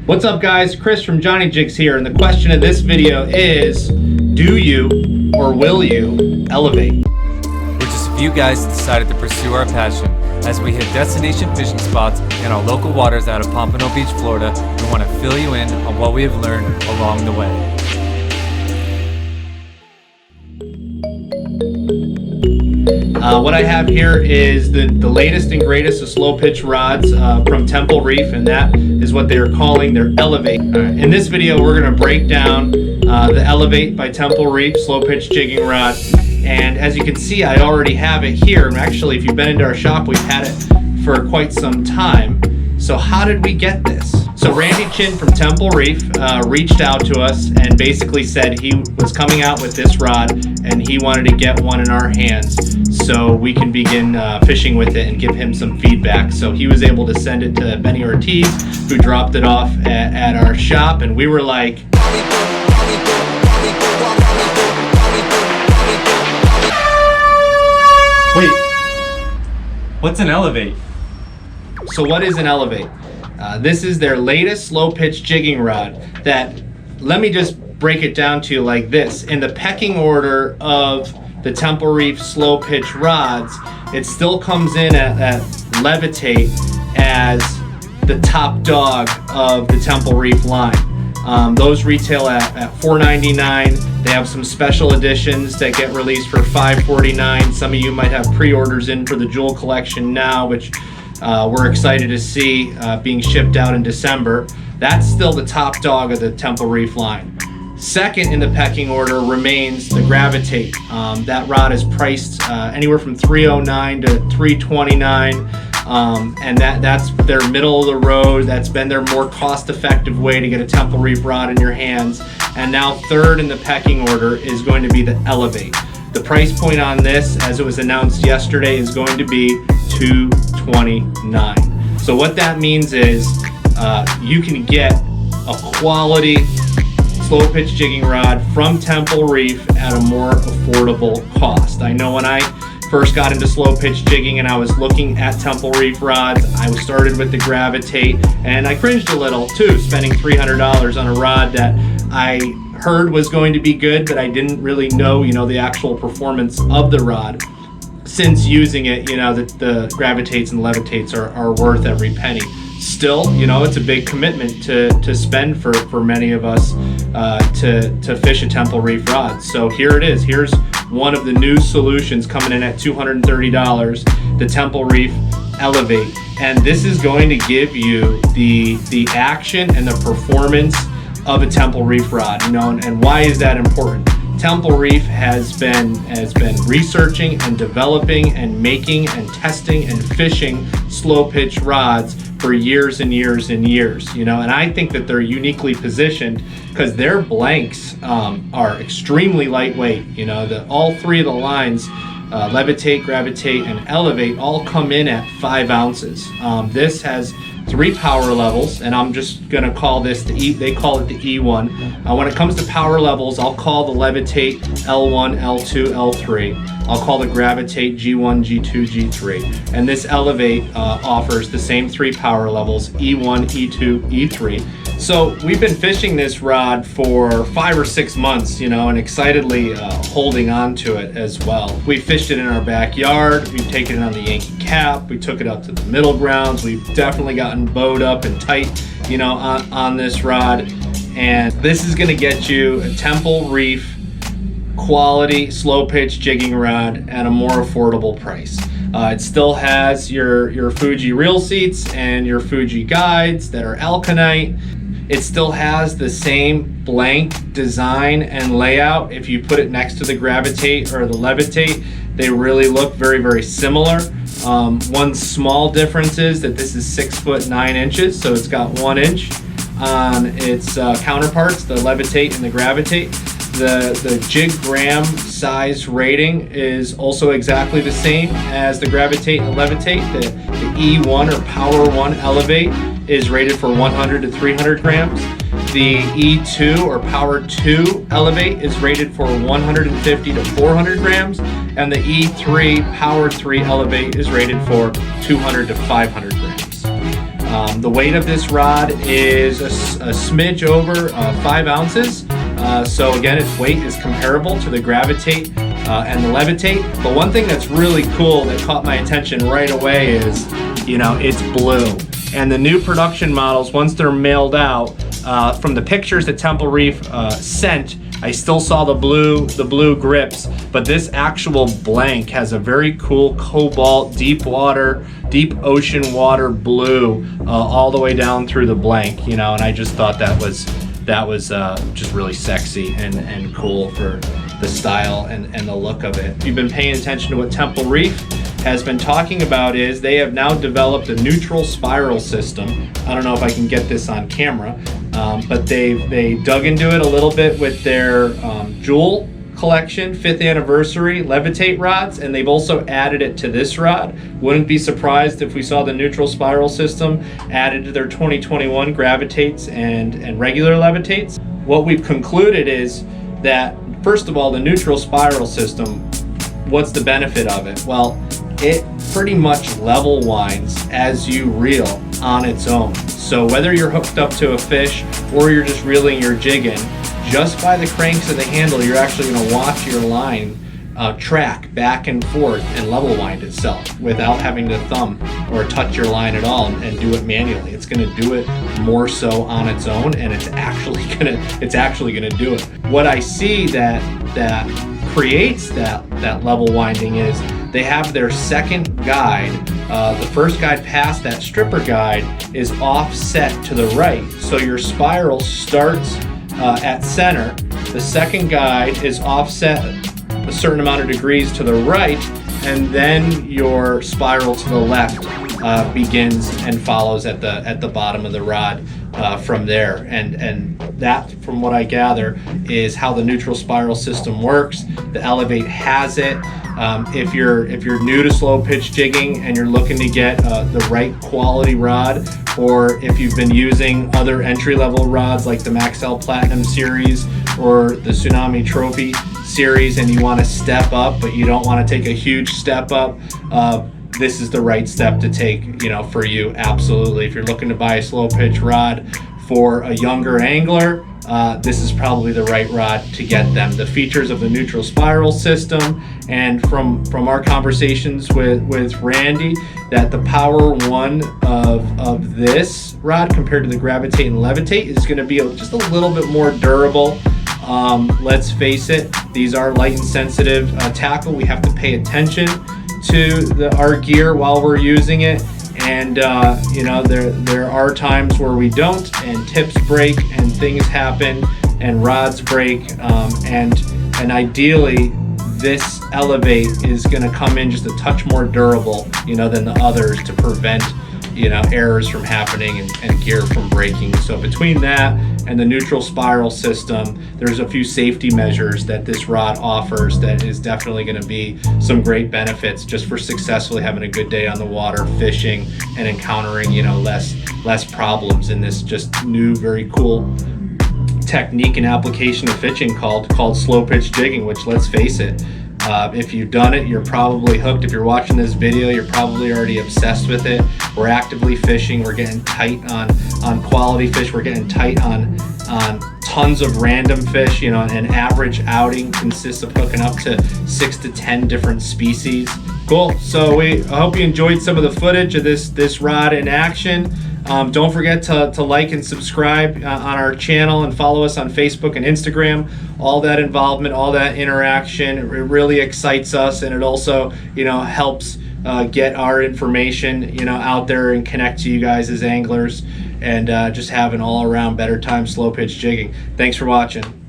What's up guys, Chris from JohnnyJigs here, and the question of this video is, do you or will you elevate? We're just a few guys that decided to pursue our passion as we hit destination fishing spots in our local waters out of Pompano Beach, Florida. We want to fill you in on what we have learned along the way. What I have here is the latest and greatest of slow pitch rods from Temple Reef, and that is what they are calling their Elevate. In this video, we're going to break down the Elevate by Temple Reef slow pitch jigging rod. And as you can see, I already have it here. And actually, if you've been into our shop, we've had it for quite some time. So how did we get this? So Randy Chin from Temple Reef reached out to us and basically said he was coming out with this rod and he wanted to get one in our hands so we can begin fishing with it and give him some feedback. So he was able to send it to Benny Ortiz, who dropped it off at our shop, and we were like, wait, what's an Elevate? so what is an Elevate? This is their latest slow pitch jigging rod that, let me just break it down to you like this. In the pecking order of the Temple Reef slow pitch rods, it still comes in at Levitate as the top dog of the Temple Reef line. Those retail at $4.99. They have some special editions that get released for $5.49. Some of you might have pre-orders in for the Jewel collection now, which we're excited to see being shipped out in December. That's still the top dog of the Temple Reef line. Second in the pecking order remains the Gravitate. That rod is priced anywhere from $309 to $329, and that's their middle of the road. That's been their more cost-effective way to get a Temple Reef rod in your hands. And now third in the pecking order is going to be the Elevate. The price point on this, as it was announced yesterday, is going to be $229. So what that means is you can get a quality slow pitch jigging rod from Temple Reef at a more affordable cost. I know when I first got into slow pitch jigging and I was looking at Temple Reef rods, I started with the Gravitate, and I cringed a little too, spending $300 on a rod that I heard was going to be good, but I didn't really know, the actual performance of the rod. Since using it, the Gravitates and Levitates are worth every penny. Still, it's a big commitment to spend for many of us to fish a Temple Reef rod. So here it is. Here's one of the new solutions coming in at $230, the Temple Reef Elevate. And this is going to give you the action and the performance of a Temple Reef rod, and why is that important? Temple Reef has been researching and developing and making and testing and fishing slow pitch rods for years and years and years, and I think that they're uniquely positioned because their blanks are extremely lightweight. All three of the lines, Levitate, Gravitate, and Elevate, all come in at 5 ounces. This has 3 power levels, and I'm just gonna call this they call it the E1. When it comes to power levels, I'll call the Levitate L1, L2, L3. I'll call the Gravitate G1, G2, G3. And this Elevate offers the same 3 power levels, E1, E2, E3. So we've been fishing this rod for 5 or 6 months, and excitedly holding on to it as well. We fished it in our backyard. We've taken it on the Yankee Cap. We took it up to the middle grounds. We've definitely gotten bowed up and tight, on this rod. And this is gonna get you a Temple Reef quality slow pitch jigging rod at a more affordable price. It still has your Fuji reel seats and your Fuji guides that are alkanite. It still has the same blank design and layout. If you put it next to the Gravitate or the Levitate, they really look very, very similar. One small difference is that this is 6 foot 9 inches, so it's got 1 inch on its counterparts, the Levitate and the Gravitate. The jig gram size rating is also exactly the same as the Gravitate and the Levitate. The E1 or Power 1 Elevate is rated for 100 to 300 grams. The E2 or Power 2 Elevate is rated for 150 to 400 grams. And the E3 Power 3 Elevate is rated for 200 to 500 grams. The weight of this rod is a smidge over 5 ounces. So again, its weight is comparable to the Gravitate and the Levitate. But one thing that's really cool that caught my attention right away is, it's blue. And the new production models, once they're mailed out, from the pictures that Temple Reef sent, I still saw the blue grips, but this actual blank has a very cool cobalt, deep ocean water blue all the way down through the blank, and I just thought that was just really sexy and cool for the style and the look of it. If you've been paying attention to what Temple Reef has been talking about, is they have now developed a neutral spiral system. I don't know if I can get this on camera, but they dug into it a little bit with their Jewel collection 5th anniversary Levitate rods, and they've also added it to this rod. Wouldn't be surprised if we saw the neutral spiral system added to their 2021 Gravitates and regular Levitates. What we've concluded is that, first of all, the neutral spiral system, what's the benefit of it? Well, it pretty much level winds as you reel on its own. So whether you're hooked up to a fish or you're just reeling your jig in, just by the cranks of the handle, you're actually going to watch your line track back and forth and level wind itself without having to thumb or touch your line at all and do it manually. It's going to do it more so on its own, and it's actually going to do it. What I see that creates that level winding is they have their second guide. The first guide past that stripper guide is offset to the right, so your spiral starts at center. The second guide is offset a certain amount of degrees to the right, and then your spiral to the left begins and follows at the bottom of the rod from there. And that, from what I gather, is how the neutral spiral system works. The Elevate has it. If you're new to slow pitch jigging and you're looking to get the right quality rod, or if you've been using other entry-level rods like the Maxell Platinum series or the Tsunami Trophy series, and you want to step up but you don't want to take a huge step up, this is the right step to take, for you. Absolutely. If you're looking to buy a slow pitch rod for a younger angler, this is probably the right rod to get them. The features of the neutral spiral system, and from our conversations with Randy, that the Power 1 of this rod compared to the Gravitate and Levitate is going to be just a little bit more durable. Let's face it, these are light and sensitive tackle. We have to pay attention to our gear while we're using it, and there are times where we don't, and tips break and things happen and rods break, and ideally this Elevate is going to come in just a touch more durable than the others to prevent errors from happening and gear from breaking. So between that and the neutral spiral system, there's a few safety measures that this rod offers that is definitely going to be some great benefits just for successfully having a good day on the water, fishing, and encountering less problems in this just new, very cool technique and application of fishing called slow pitch jigging, which, let's face it, if you've done it, you're probably hooked. If you're watching this video, you're probably already obsessed with it. We're actively fishing. We're getting tight on quality fish. We're getting tight on tons of random fish. An average outing consists of hooking up to 6 to 10 different species. Cool. So I hope you enjoyed some of the footage of this rod in action. Don't forget to like and subscribe on our channel, and follow us on Facebook and Instagram. All that involvement, all that interaction, it really excites us, and it also helps get our information out there and connect to you guys as anglers, and just have an all-around better time slow pitch jigging. Thanks for watching.